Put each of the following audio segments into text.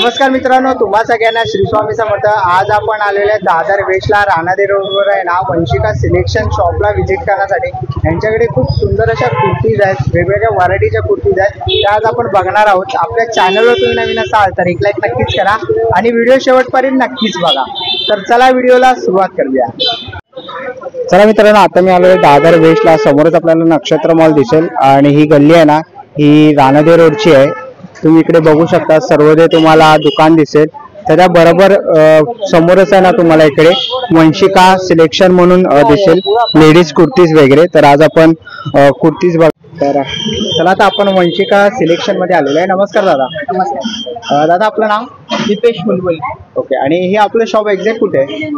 नमस्कार मित्रांनो, तुम्हा सगळ्यांना श्री स्वामी समर्थ। आज आपण आलेले दादर वेस्टला रानादे रोडवर आहे ना वंशिका सिलेक्शन शॉपला व्हिजिट करण्यासाठी। यांच्याकडे खूप सुंदर अशा कुर्तीज आहेत, वेगवेगळ्या व्हरायटीच्या कुर्तीज आहेत, त्या आज आपण बघणार आहोत। आपल्या चॅनलवर तुम्ही नवीन असाल तर एक लाईक नक्कीच करा आणि व्हिडिओ शेवटपर्यंत नक्कीच बघा। तर चला व्हिडिओला सुरुवात करूया। चला मित्रांनो, आता मी आलोय दादर वेस्टला। समोरच आपल्याला नक्षत्र मॉल दिसेल आणि ही गल्ली आहे ना ही रानादे रोडची आहे। तुम्ही इकडे बघू शकता, सर्वोदय तुम्हाला दुकान दिसेल, त्याच्या बरोबर समोरच आहे ना तुम्हाला इकडे वंशिका सिलेक्शन म्हणून दिसेल, लेडीज कुर्तीज वगैरे। तर आज आपण कुर्तीज बघ। तर चला आता आपण वंशिका सिलेक्शन मध्ये आलेलो आहे। नमस्कार दादा। नमस्कार दादा, आपलं नाव? दीपेश बुलबुल। ओके, आणि हे आपलं शॉप एक्झॅक्ट कुठे आहे?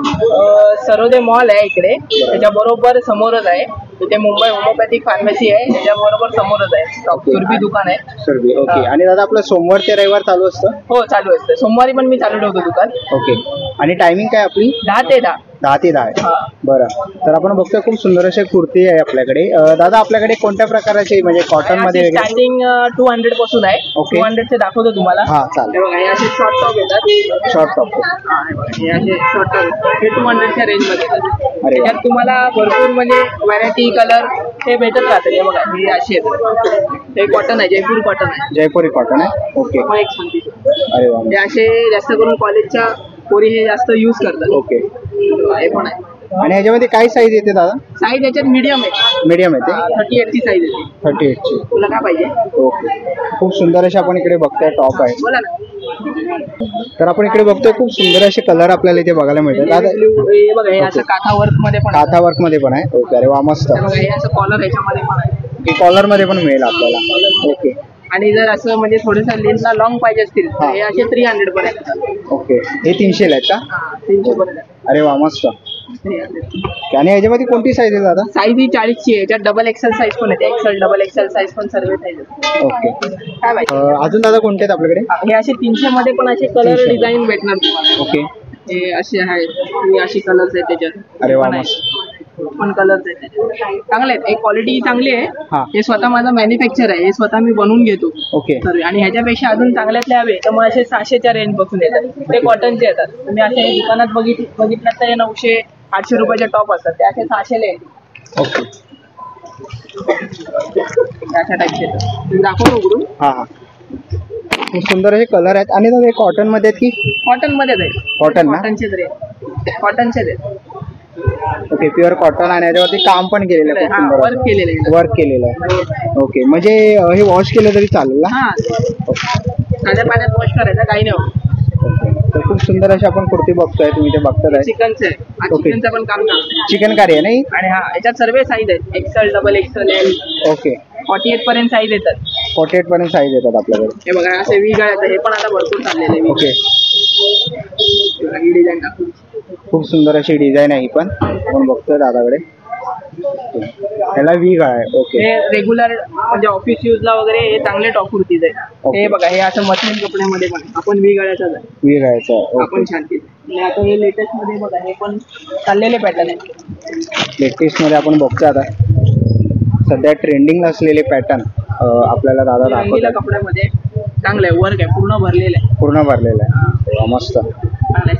सर्वोदय मॉल आहे इकडे, त्याच्या बरोबर समोरच आहे। इथे मुंबई होमिओपॅथिक फार्मसी आहे, त्याच्या बरोबर समोरच आहे सुरभी दुकान आहे। सुरभी, ओके। आणि दादा आपलं सोमवार ते रविवार चालू असतं? हो, चालू असतं। सोमवारी पण मी चालू ठेवतो दुकान। ओके, आणि टायमिंग काय आपली? 10 ते 10। 10 ते 10 आहे। बरं, तर आपण बघतो खूप सुंदर अशी कुर्ती आहे आपल्याकडे। दादा, आपल्याकडे कोणत्या प्रकाराची, म्हणजे कॉटन मध्ये वगैरे? स्टार्टिंग 200 पासून आहे। ओके। 200 चे दाखवतो तुम्हाला। हा, चालेल। हे असे शॉर्ट टॉप येतात, शॉर्ट टॉप। हे असे शॉर्ट टॉप हे 200 च्या रेंज मध्ये येतात। अरे, त्यात तुम्हाला भरपूर म्हणजे व्हरायटी कलर हे भेटत राहते। हे बघा, हे असे आहेत। हे कॉटन आहे, जयपूर कॉटन आहे। जयपुरी कॉटन आहे, ओके। मग एक सांगते, अरे वा, हे असे जास्त करून कॉलेजच्या पोरी हे जास्त यूज करतात। ओके। हे पण आहे। आणि ह्याच्यामध्ये काय साईज येते दादा? साईज याच्यात मीडियम आहे। मीडियम येते, 38 ची साईज येते। 38 ची। तुला काय पाहिजे? ओके, खूप सुंदर असे आपण इकडे बघतोय टॉप आहे। बोला ना। तर आपण इकडे बघतोय खूप सुंदर असे कलर आपल्याला इथे बघायला मिळतात। दादा, हे बघा, हे असं काथा वर्क मध्ये पण आहे। काथा वर्क मध्ये पण आहे, ओके। अरे वा, मस्त। हे बघा, हे असं कॉलर ह्याच्यामध्ये पण आहे। कॉलर मध्ये पण मिळेल आपल्याला, ओके। आणि जर असं म्हणजे थोडंसं लेंथला लॉंग पाहिजे असतील तर हे असे 300 पर्यंत। ओके, हे 300 आहेत का? 300 पर्यंत। अरे वा, मस्त। 300। आणि ह्याच्यामध्ये कोणती साईज आहे दादा? साईज ही 40 ची आहे। याच्यात डबल एक्सेल साईज पण येते, एक्सेल डबल एक्सेल साईज पण सर्व साईज आहे। ओके। काय पाहिजे? अजून दादा कोणते आहेत आपल्याकडे? हे असे 300 मध्ये पण असे कलर 300 डिझाईन भेटणार तुम्हाला। ओके। हे असे आहेत, हे अशी कलर्स आहेत त्याच्यात। अरे वा, पण मस्त। आहेत, पण कलर्स आहेत त्याच्यात, चांगले आहेत। एक क्वालिटी चांगली आहे। हा। हे स्वतः माझा मॅन्युफॅक्चर आहे, हे स्वतः मी बनवून घेतो। ओके। तर आणि ह्याच्यापेक्षा अजून चांगल्यातले हवे तर मग असे 600च्या रेंज पासून येतात। ते कॉटनचे येतात। तुम्ही असे दुकानात बघितलं तर 900-800 रुपयाचे टॉप असतात, ते असे 600 ले। ओके, अशा टाईपचे येतात। दाखवून उघडून। हा हा, खूप सुंदर असे कलर आहेत। आणि दादा, हे कॉटन मध्ये आहेत की? कॉटन मध्ये जाईल। कॉटन ना? कॉटनचेच रे, कॉटनचेच आहेत। Okay, pure cotton. आणि याच्यावरती काम पण केलेलं आहे, खूप हा, सुंदर वर्क केलेलं आहे। वर्क केलेलं आहे, ओके। म्हणजे हे वॉश केलं तरी चालेल ना? हा, साध्या पाण्यात वॉश करायचं, काही नाही होत। ओके, तर खूप सुंदर अशी आपण कुर्ती बघतोय, तुम्ही ते बघताय। चिकनचं आहे, ओके। चिकनचं पण काम चालतं। चिकन कारी आहे नाही? आणि हा, याच्यात सर्व साईज आहेत, Excel double XL L. Okay, 48 पर्यंत साईज येतात। 48 पर्यंत साईज येतात आपल्याकडे। हे बघा, असे वी गळ्याचं हे पण आता भरपूर चाललेलं आहे। ओके, ही डिझाईन टाकून खूप सुंदर अशी डिझाईन आहे ही पण आपण बघतोय दादाकडे। ह्याला वी गळा आहे, ओके। हे रेग्युलर म्हणजे ऑफिस यूजला वगैरे हे चांगले टॉप कुर्तीज आहे। हे बघा, हे असं मशीन कपड्यामध्ये पण आपण वी गळ्याचाच आहे, वी गळायचं आहे, आपण शांती। आणि आता हे लेटेस्ट मध्ये बघा, हे पण चाललेले पॅटर्न आहे। लेटेस्ट मध्ये आपण बघतोय आता सध्या ट्रेंडिंग असलेले पॅटर्न आपल्याला दादा दाखवतात। रंगीला कपड्यामध्ये चांगलं आहे, वर्क आहे, पूर्ण भरलेलं आहे। पूर्ण भरलेलं आहे, मस्त।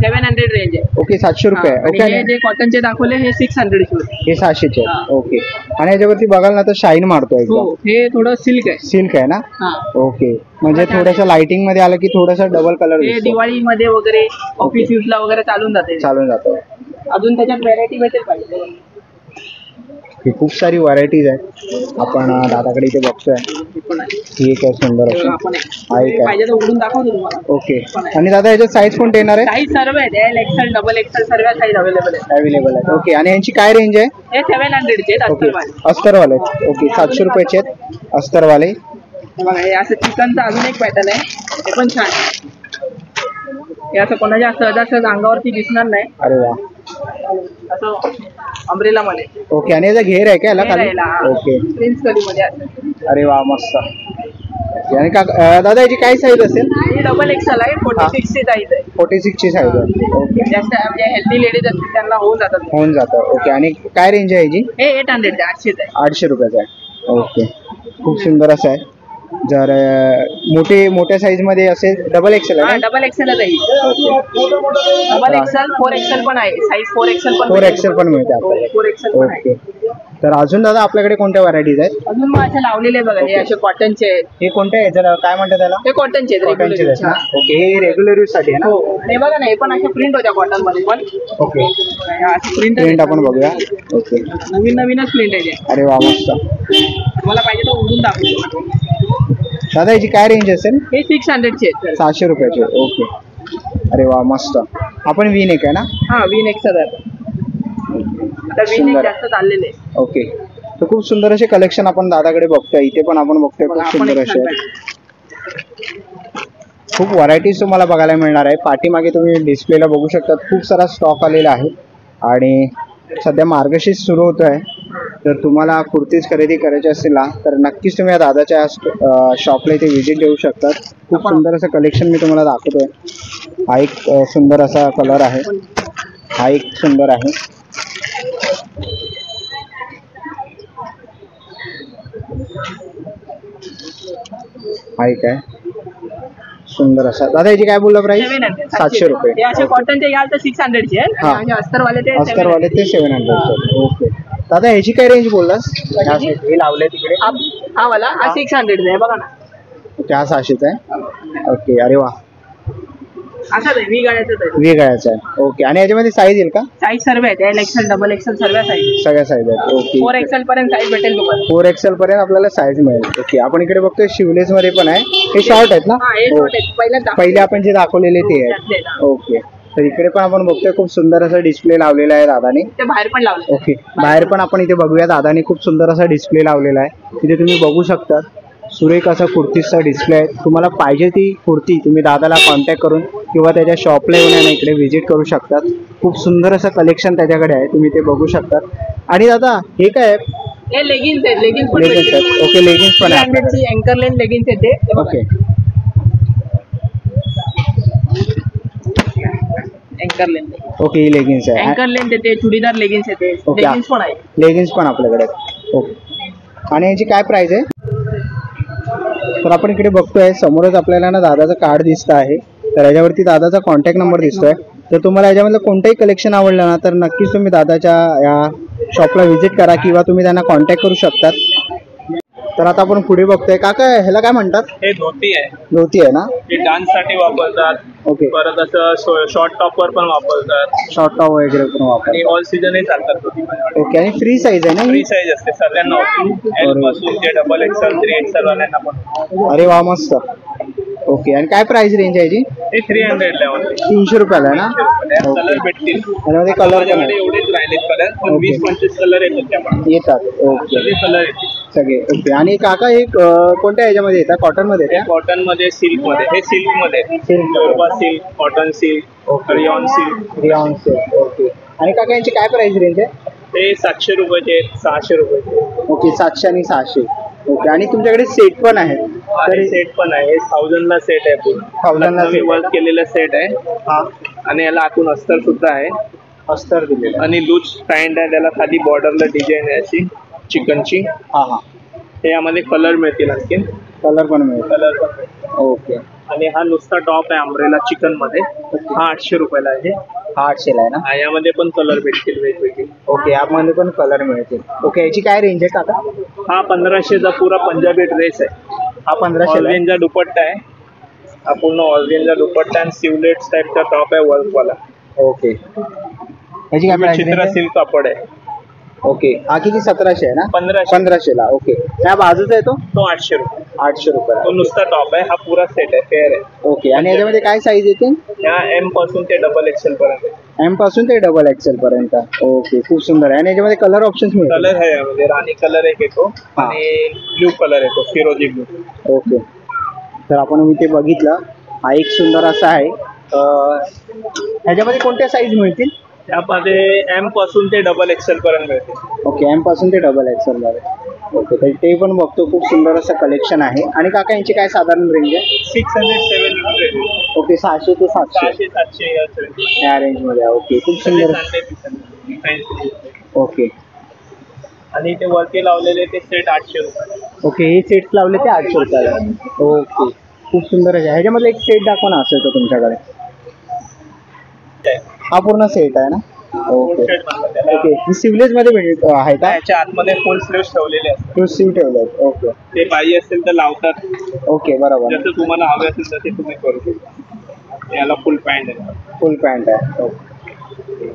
700 रेंज आहे। ओके, 700 रुपये आहे, ओके। हे जे कॉटनचे दाखवले हे 600 चे होते, हे 600 आहे, ओके। आणि याच्यावरती बघाल ना तर शाईन मारतो एकदम। हो, हे थोडं सिल्क आहे। सिल्क आहे ना? हा, ओके, म्हणजे थोडंसं लाइटिंग मध्ये आलं की थोडंसं डबल कलर हे दिवाळीमध्ये वगैरे ऑफिस यूजला वगैरे चालून जाते, चालून जातं। अजून त्याच्यात व्हरायटी भेटेल पाहिजे। ही खूप सारी व्हरायटीज आहेत, आपण दादाकडे इथे बघतोय। ही एक आहे सुंदर अशी, आपण हा एक आहे, पाहिजे तर उघडून दाखवतो तुम्हाला। ओके। आणि दादा, याच्यात साईज कोणते येणार आहे? साईज सर्व आहेत, एल एक्सेल डबल एक्सेल सर्व साईज अवेलेबल आहे। अवेलेबल आहे, ओके। आणि यांची काय रेंज आहे? हे 700 चे आहेत, ओके, अस्तर अस्तरवाले, ओके। 700 रुपयाचे आहेत अस्तरवाले। बघा, हे असं चिकनचं अजून एक पॅटर्न आहे, हे पण छान आहे। हे असं कोणाच्या सहजासहज अंगावरती दिसणार नाही, अरे वा, असं अम्ब्रेला मध्ये। ओके। आणि याचा घेर आहे का याला खाली? ओके, प्रिन्स कली मध्ये असं। अरे वा, मस्त। आणि का दादा, याची काय साईज असेल? ही डबल एक्सेल आहे, 46 ची साईज आहे। 46 ची साईज आहे, ओके। जास्त म्हणजे हेल्दी लेडीज असतील त्यांना होऊन जातं, ओके। आणि काय रेंज आहे याची? हे 800 चे, 800 चे आहे। 800 रुपयाचा आहे, ओके। खूप सुंदर असं आहे। जर मोठ्या साईज मध्ये असेल डबल एक्सेल आहे डबल एक्सेलच आहे. डबल एक्सेल 4XL पण आहे. साईज 4XL पण 4XL पण मिळते आपल्याला. 4XL पण आहे. ओके. तर अजून दादा आपल्याकडे कोणत्या व्हरायटीज आहेत? अजून मग असे लावलेले बघा हे असे कॉटनचे आहेत. हे कोणते आहे जरा काय म्हणतात त्याला? हे कॉटनचे आहेत कॉटनचे regular. आहेत ना? ओके. हे रेग्युलर यूज साठी आहे ना? हो. आणि बघा ना हे पण असे प्रिंट होत्या कॉटन मध्ये पण. ओके. असे प्रिंट प्रिंट आपण बघूया. ओके. नवीनच प्रिंट आहे ते. अरे वा मस्त. तुम्हाला पाहिजे तर उघडून दाखवतो. दादा याची काय रेंज असेल? हे 600 चे आहेत. 600 रुपयाचे. ओके. अरे वा मस्त. आपण V-neck आहे ना? हा V-neck सर आता V-neck सुंदर. जास्त चाललेले आहे. ओके. तर खूप सुंदर असे कलेक्शन आपण दादाकडे बघतोय. इथे पण आपण बघतोय खूप सुंदर असे आहेत. खूप व्हरायटीज तुम्हाला बघायला मिळणार आहे. पाठीमागे तुम्ही डिस्प्लेला बघू शकता खूप सारा स्टॉक आलेला आहे आणि सध्या मार्गशीर्ष सुरू होतो आहे. जर तुम्हाला कुर्तीज खरेदी करायची असेल ना तर नक्कीच तुम्ही या दादाच्या शॉपला इथे व्हिजिट देऊ शकता. खूप सुंदर असं कलेक्शन मी तुम्हाला दाखवतोय. हा एक सुंदर असा कलर आहे. हा एक सुंदर आहे. हा एक आहे सुंदर असा. दादा याची काय बोलला प्राइस? 700 रुपये. हे असे कॉटनचे घ्याल तर 600 चे आहेत हा. आणि अस्तरवाले ते अस्तरवाले ते 700. ओके. दादा ह्याची काय रेंज बोललास? हे लावलंय तिकडे हा वाला हा 600 आहे बघा ना. ओके. हा 600चा आहे. ओके. अरे वा. असंच आहे V गाड्याचंच आहे. वेगळाचा आहे. ओके. आणि याच्यामध्ये साईज येईल का? साईज सर्व आहेत. XL डबल XL सर्व साईज. सगळ्या साईज आहेत. ओके. 4XL पर्यंत साईज भेटेल तुम्हाला. 4XL पर्यंत आपल्याला साईज मिळेल. ओके. आपण इकडे बघतोय शिवलेस मध्ये पण आहे. हे शॉर्ट आहेत ना? हा हे हो. short आहेत. पहिल्यांदा पहिले आपण जे दाखवलेले ते त्यातले आहे. ना. ओके. तर इकडे पण आपण बघतोय खूप सुंदर असा डिस्प्ले लावलेला आहे दादाने. ते बाहेर पण लावले. ओके. बाहेर पण आपण इथे बघूया. दादाने खूप सुंदर असा डिस्प्ले लावलेला आहे. तिथे तुम्ही बघू शकता सुरेख असा कुर्तीचा डिस्प्ले आहे. तुम्हाला पाहिजे ती कुर्ती तुम्ही दादाला कॉन्टॅक्ट करून किंवा त्याच्या शॉपला येऊन आहे ना इकडे व्हिजिट करू शकतात. खूप सुंदर असं कलेक्शन त्याच्याकडे आहे. तुम्ही ते बघू शकता. आणि दादा हे काय आहे? हे लेगिन्स आहेत. लेगिन्स पण लेगिन्स आहेत. ओके. लेगिन्स पण आहे. 300 ची अँकर लेन लेगिन्स आहेत ते. ओके. अँकर लेन ओके. ही लेगिन्स आहे. अँकर लेन देते. चुडीदार लेगिन्स येते. ओके. लेगिन्स पण आहे. लेगिन्स पण आपल्याकडे आहेत. ओके. आणि याची काय प्राइस आहे? तर आपण इकडे बघतोय समोरच आपल्याला ना दादाचं कार्ड दिसतं आहे. तर याच्यावरती दादाचा कॉन्टॅक्ट नंबर दिसतोय. तर तुम्हाला याच्यामधलं कोणतंही कलेक्शन आवडलं ना तर नक्कीच तुम्ही दादाच्या या शॉपला व्हिजिट करा किंवा तुम्ही त्यांना कॉन्टॅक्ट करू शकतात. तर आता आपण पुढे बघतोय. काका ह्याला काय म्हणतात? हे धोती आहे. धोती आहे ना? हे डान्स साठी वापरतात. ओके. परत असं शॉर्ट टॉप वर पण वापरतात शॉर्ट टॉप वगैरे पण वापर. आणि ऑल सीझनही चालतात धोती. ओके. आणि फ्री साईज आहे ना फ्री ही? साईज असते सगळ्यांना होती. L पासून ते डबल XL 3XL वाल्यांना पण. अरे वा मस्त. ओके. आणि काय प्राइस रेंज आहे याची? हे 300 ला आहे. 300 रुपयाला आहे ना? कलर भेटतील. याच्यामध्ये कलर पण माझ्याकडे आहे. एवढेच राहिलेत कलर पण ओके. 20-25 कलर येतात त्यामध्ये. येतात. ओके. सगळे कलर येतील. सगळे. ओके. आणि काका एक कोणत्या ह्याच्यामध्ये येतात? कॉटन मध्ये हे कॉटन मध्ये, सिल्क मध्ये. हे सिल्क मध्ये. Silk. जोरबा silk, cotton silk, rayon silk. Rayon silk. Okay. आणि काका यांची काय प्राइस रेंज आहे? हे 700 रुपयाचे, 600 रुपयाचे. ओके. 700 आणि 600. ओके. आणि तुमच्याकडे सेट पण आहे. आणि सेट पण आहे. 1000 ला सेट आहे पूर्ण. 1000 ला set वर्क केलेला सेट आहे. हा. आणि याला आतून अस्तर सुद्धा आहे. अस्तर दिलेलं. आणि लूज पॅन्ट आहे. त्याला खाली बॉर्डरला डिझाईन आहे अशी चिकनची. हा हा. हे यामध्ये कलर मिळतील आणखीन. कलर पण मिळेल. कलर पण मिळतील. ओके. आणि हा नुसता टॉप आहे अम्ब्रेला चिकन मध्ये. हा 800 रुपयाला आहे. हा 800 ला आहे ना? हा यामध्ये पण कलर भेटतील वेगवेगळे. ओके. यामध्ये पण कलर मिळतील. ओके. याची काय रेंज आहे काका? हा 1500चा पुरा पंजाबी ड्रेस आहे. हा 1500 ला आहे. ऑर्गेन्झा दुपट्टा आहे. हा पूर्ण ऑर्गेन्झा दुपट्टा आणि सिवलेट्स टाईपचा टॉप आहे वर्कवाला. ओके. याची काय प्राइस चित्रा आहे? सिल्क कापड आहे. ओके. हा किती? 1700 आहे ना? 1500. 1500 ला. ओके. त्या बाजूचा आहे तो तो 800 रुपये. 800 रुपयाला. तो नुसता टॉप आहे. हा पुरा सेट आहे. फेअर आहे. ओके. आणि याच्यामध्ये काय साईज येते? या M पासून ते डबल XL पर्यंत आहे. M पासून ते डबल XL पर्यंत. ओके. खूप सुंदर आहे. आणि याच्यामध्ये कलर ऑप्शन्स मिळतात. कलर आहे यामध्ये. राणी कलर एक येतो हा. आणि ब्ल्यू कलर येतो, फिरोजी ब्ल्यू. ओके. तर आपण इथे बघितलं. हा एक सुंदर असा आहे. ह्याच्यामध्ये कोणत्या साईज मिळतील? त्यामध्ये M पासून ते डबल XL पर्यंत मिळते. ओके. M पासून ते डबल XL मध्ये. ओके. तर ते पण बघतो. खूप सुंदर असं कलेक्शन आहे. आणि काका यांची काय साधारण रेंज आहे? 600-700. ओके. 600 ते 700 600-700 या रेंज मध्ये आहे. ओके. खूप सुंदर. ओके. आणि ते वरती लावलेले ते सेट 800 रुपये. ओके, हे सेट्स लावले ते 800 रुपयाला. ओके, खूप सुंदर आहे. ह्याच्यामधलं एक सेट दाखवा ना असेल तर तुमच्याकडे. हा पूर्ण सेट आहे ना? ओके ओके, ही सिवलेज मध्ये आहे का? याच्या आतमध्ये फुल स्लीव्ह ठेवलेले असतात. फुल स्लीव ठेवले आहेत. ओके ते पाहिजे असेल तर लावतात. ओके, बरोबर. जसं तुम्हाला हवे असेल तसे तुम्ही करू शकता. याला फुल पॅन्ट आहे. फुल पॅन्ट आहे. ओके.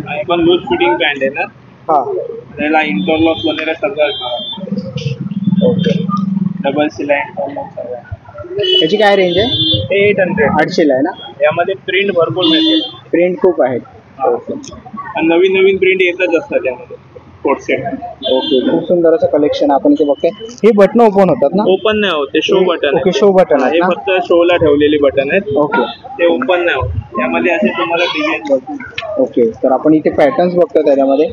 आणि पण लूज फिटिंग पॅन्ट आहे ना, हा, त्याला इंटरलॉक वगैरे सगळं. ओके. डबल सिलाई इंटरलॉक सगळं. याची काय रेंज आहे? 800. 800 आहे ना? यामध्ये प्रिंट भरपूर मिळते. प्रिंट खूप आहेत. ओके आणि नवीन नवीन प्रिंट येतच असतात त्यामध्ये. Coat set. ओके, खूप सुंदर असं कलेक्शन आपण इथे बघतोय. हे बटन ओपन होतात ना? ओपन नाही होत, ते show button. Okay, show button हे आहे ना? फक्त शोला ठेवलेली बटन आहेत. ओके ते ओपन नाही होत. त्यामध्ये असे तुम्हाला डिझाईन ओके, तर आपण इथे पॅटर्न्स बघतो त्याच्यामध्ये.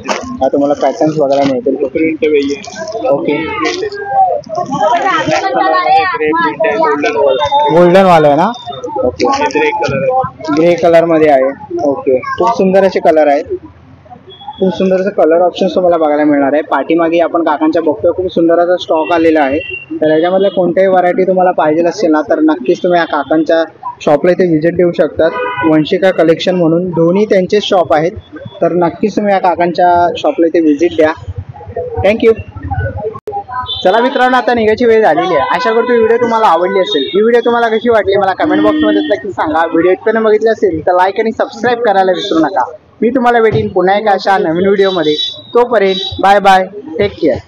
हा तुम्हाला पॅटर्न्स बघायला मिळतील. प्रिंट वेगळी. ओके, गोल्डन गोल्डन वाला आहे ना? ओके, ग्रे कलर आहे. ग्रे कलर मध्ये आहे. ओके, खूप सुंदर असे कलर आहेत. खूप सुंदर असं कलर ऑप्शन्स तुम्हाला बघायला मिळणार आहे. पाठीमागे आपण काकांच्या बघतोय खूप सुंदर असा स्टॉक आलेला आहे. तर याच्यामधल्या कोणत्याही व्हरायटी तुम्हाला पाहिजे असेल ना, तर नक्कीच तुम्ही या काकांच्या शॉपला इथे व्हिजिट देऊ शकतात. वंशिका कलेक्शन म्हणून दोन्ही त्यांचेच शॉप आहेत. तर नक्कीच तुम्ही या काकांच्या शॉपला इथे व्हिजिट द्या. थँक्यू. चला मित्रांनो, आता निघायची वेळ झालेली आहे. आशा करतो व्हिडिओ तुम्हाला आवडली असेल. ही व्हिडिओ तुम्हाला कशी वाटली मला कमेंट बॉक्समध्ये नक्की सांगा. व्हिडिओ इथपर्यंत बघितले असेल तर लाईक आणि सबस्क्राईब करायला विसरू नका. मी तुम्हाला भेटीन पुन्हा एका अशा नवीन व्हिडिओमध्ये. तोपर्यंत बाय बाय, टेक केअर.